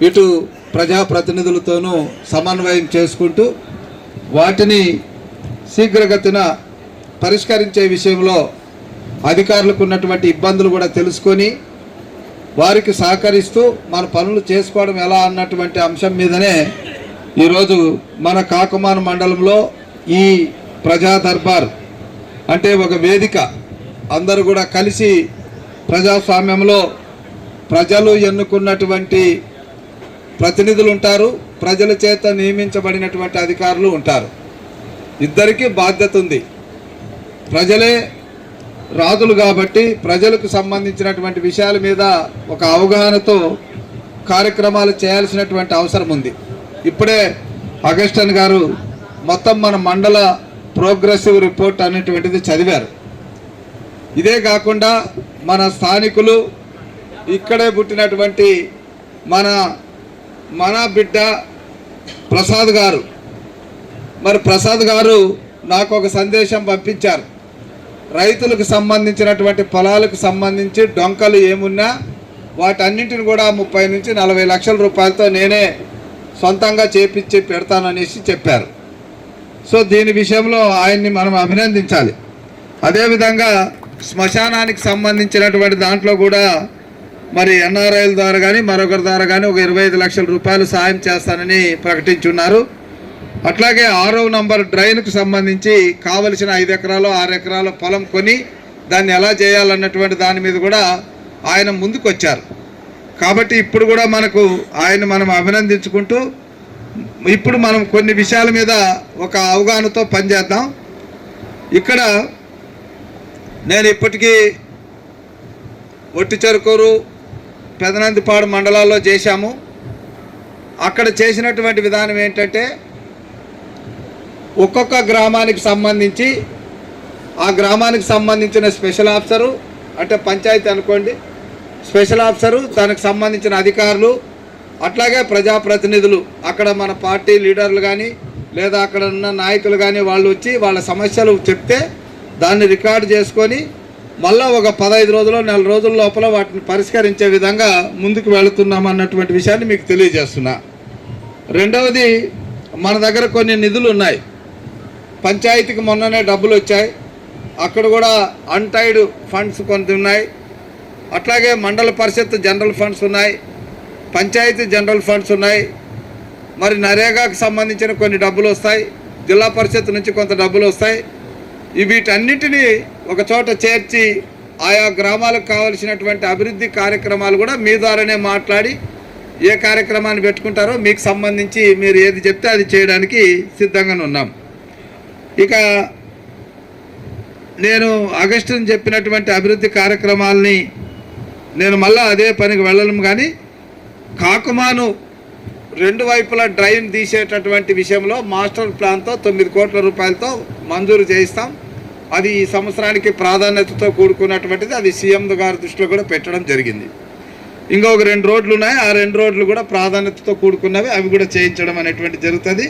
ఇటు ప్రజాప్రతినిధులతోనూ సమన్వయం చేసుకుంటూ వాటిని శీఘ్రగతిన పరిష్కరించే విషయంలో అధికారులకు ఉన్నటువంటి ఇబ్బందులు కూడా తెలుసుకొని వారికి సహకరిస్తూ మన పనులు చేసుకోవడం ఎలా అన్నటువంటి అంశం మీదనే ఈరోజు మన కాకుమాను మండలంలో ఈ ప్రజా దర్బార్ అంటే ఒక వేదిక, అందరూ కూడా కలిసి ప్రజాస్వామ్యంలో ప్రజలు ఎన్నుకున్నటువంటి ప్రతినిధులు ఉంటారు, ప్రజల చేత నియమించబడినటువంటి అధికారులు ఉంటారు. ఇద్దరికీ బాధ్యత ఉంది. ప్రజలే రాజులు కాబట్టి ప్రజలకు సంబంధించినటువంటి విషయాల మీద ఒక అవగాహనతో కార్యక్రమాలు చేయాల్సినటువంటి అవసరం ఉంది. ఇప్పుడే అగస్టన్ గారు మొత్తం మన మండల ప్రోగ్రెసివ్ రిపోర్ట్ అనేటువంటిది చదివారు. ఇదే కాకుండా మన స్థానికులు ఇక్కడే పుట్టినటువంటి మన బిడ్డ ప్రసాద్ గారు, మరి ప్రసాద్ గారు నాకు ఒక సందేశం పంపించారు. రైతులకు సంబంధించినటువంటి పొలాలకు సంబంధించి డొంకలు ఏమున్నా వాటన్నింటిని కూడా 30 నుంచి 40 లక్షల రూపాయలతో నేనే సొంతంగా చేపించి పెడతాననేసి చెప్పారు. సో దీని విషయంలో ఆయన్ని మనం అభినందించాలి. అదేవిధంగా శ్మశానానికి సంబంధించినటువంటి దాంట్లో కూడా మరి ఎన్ఆర్ఐల ద్వారా కానీ మరొకరి ద్వారా కానీ ఒక 25 లక్షల రూపాయలు సాయం చేస్తానని ప్రకటించున్నారు. అట్లాగే 6వ నంబర్ డ్రైన్కు సంబంధించి కావలసిన 5 ఎకరాలు 6 ఎకరాల పొలం కొని దాన్ని ఎలా చేయాలన్నటువంటి దాని మీద కూడా ఆయన ముందుకు వచ్చారు. కాబట్టి ఇప్పుడు కూడా మనం అభినందించుకుంటూ ఇప్పుడు మనం కొన్ని విషయాల మీద ఒక అవగాహనతో పనిచేద్దాం. ఇక్కడ నేను ఇప్పటికీ ఒట్టిచెరుకూరు, పెదనందిపాడు మండలాల్లో చేశాము. అక్కడ చేసినటువంటి విధానం ఏంటంటే ఒక్కొక్క గ్రామానికి సంబంధించి ఆ గ్రామానికి సంబంధించిన స్పెషల్ ఆఫీసరు అంటే పంచాయతీ అనుకోండి, స్పెషల్ ఆఫీసరు, దానికి సంబంధించిన అధికారులు, అట్లాగే ప్రజాప్రతినిధులు, అక్కడ మన పార్టీ లీడర్లు కానీ లేదా అక్కడ ఉన్న నాయకులు కానీ వాళ్ళు వచ్చి వాళ్ళ సమస్యలు చెప్తే దాన్ని రికార్డు చేసుకొని మళ్ళీ ఒక 15 రోజులు 4 రోజుల లోపల వాటిని పరిష్కరించే విధంగా ముందుకు వెళుతున్నాం అన్నటువంటి విషయాన్ని మీకు తెలియజేస్తున్నా. రెండవది, మన దగ్గర కొన్ని నిధులు ఉన్నాయి. పంచాయతీకి మొన్ననే డబ్బులు వచ్చాయి, అక్కడ కూడా అన్టైడ్ ఫండ్స్ కొంత ఉన్నాయి. అట్లాగే మండల పరిషత్ జనరల్ ఫండ్స్ ఉన్నాయి, పంచాయతీ జనరల్ ఫండ్స్ ఉన్నాయి. మరి నరేగాకు సంబంధించిన కొన్ని డబ్బులు వస్తాయి, జిల్లా పరిషత్ నుంచి కొంత డబ్బులు వస్తాయి. వీటన్నిటినీ ఒక చోట చేర్చి ఆయా గ్రామాలకు కావలసినటువంటి అభివృద్ధి కార్యక్రమాలు కూడా మీ ద్వారానే మాట్లాడి ఏ కార్యక్రమాన్ని పెట్టుకుంటారో మీకు సంబంధించి మీరు ఏది చెప్తే అది చేయడానికి సిద్ధంగా ఉన్నాం. ఇక నేను ఆగస్టుని చెప్పినటువంటి అభివృద్ధి కార్యక్రమాలని నేను మళ్ళీ అదే పనికి వెళ్ళను. కానీ కాకుమాను 2 వైపులా డ్రైన్ తీసేటటువంటి విషయంలో మాస్టర్ ప్లాన్తో 9 కోట్ల రూపాయలతో మంజూరు చేయిస్తాం. అది ఈ సంవత్సరానికి ప్రాధాన్యతతో కూడుకున్నటువంటిది. అది సీఎం గారి దృష్టిలో కూడా పెట్టడం జరిగింది. ఇంకొక 2 రోడ్లు ఉన్నాయి, ఆ 2 రోడ్లు కూడా ప్రాధాన్యతతో కూడుకున్నవి, అవి కూడా చేయించడం అనేటువంటి జరుగుతుంది.